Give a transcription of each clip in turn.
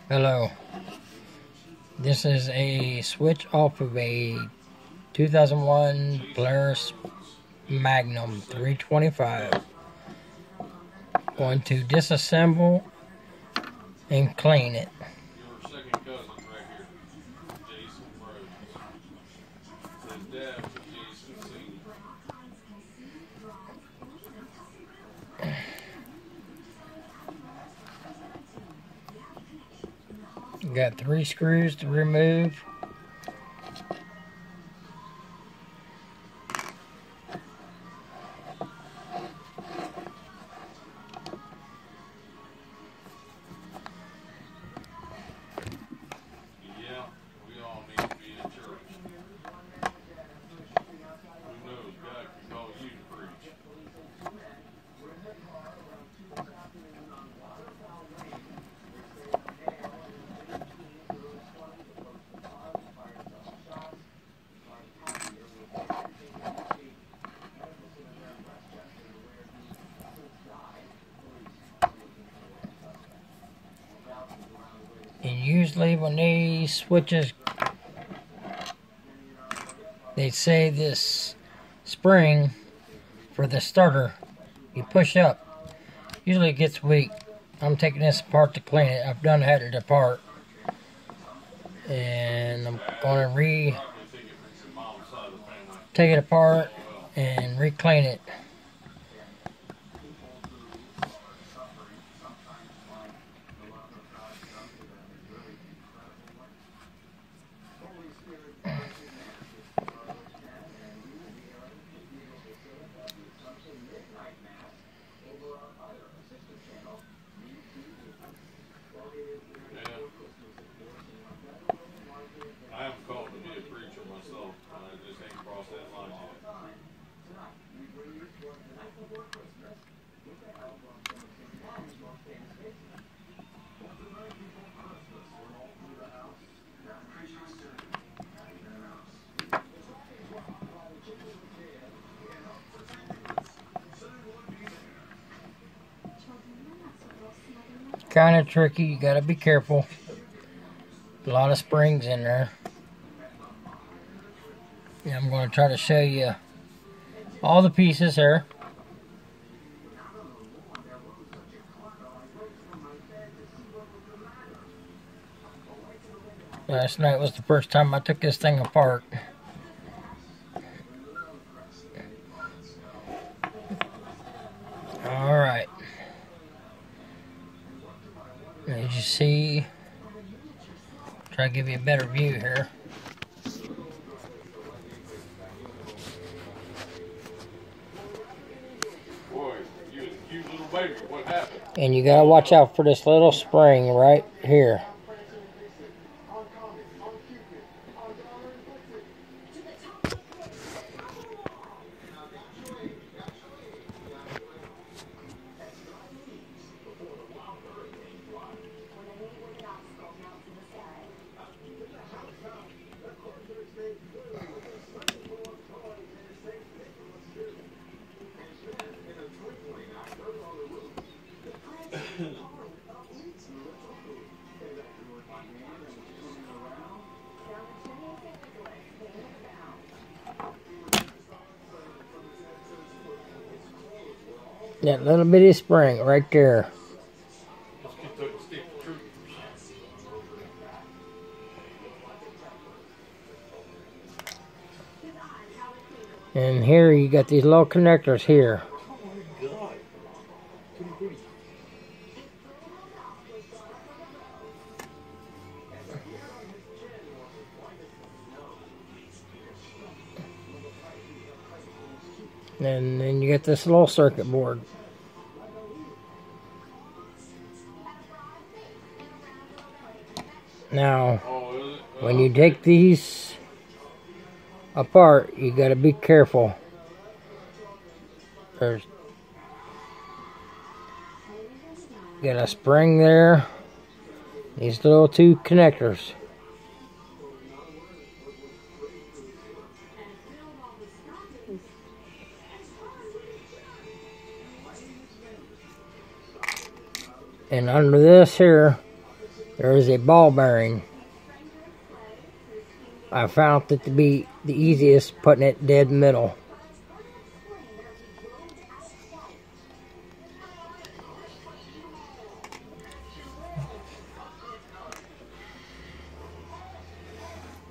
Hello. This is a switch off of a 2001 Polaris Magnum 325. Going to disassemble and clean it. Your second cousin right here, Jason Rhodes. His dad was Jason Sr. Got 3 screws to remove. Yeah, we all need to be in church. Who knows, God can call you to preach. And usually when these switches, they say this spring for the starter, you push up, usually it gets weak. I'm taking this apart to clean it. I've done had it apart, and I'm going to take it apart and re-clean it. I am called to be a preacher myself. I just ain't crossed that line yet. Kind of tricky, you gotta be careful. A lot of springs in there. Yeah, I'm going to try to show you all the pieces here. Last night was the first time I took this thing apart. Alright. As you see, try to give you a better view here. Boy, you was a cute little baby. What happened? And you gotta watch out for this little spring right here. That little bitty spring right there. And here you got these little connectors here. And then you get this little circuit board. Now, when you take these apart, you gotta be careful. There's got a spring there. These little 2 connectors. And under this here, there is a ball bearing. I found it to be the easiest, putting it dead middle.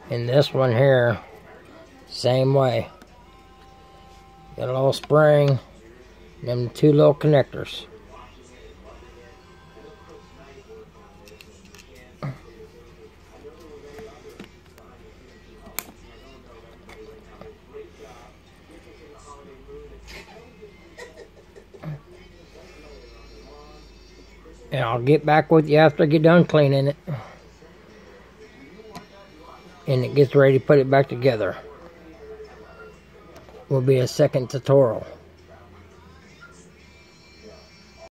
And this one here, same way. Got a little spring, and them two little connectors. And I'll get back with you after I get done cleaning it. And it gets ready to put it back together. Will be a second tutorial.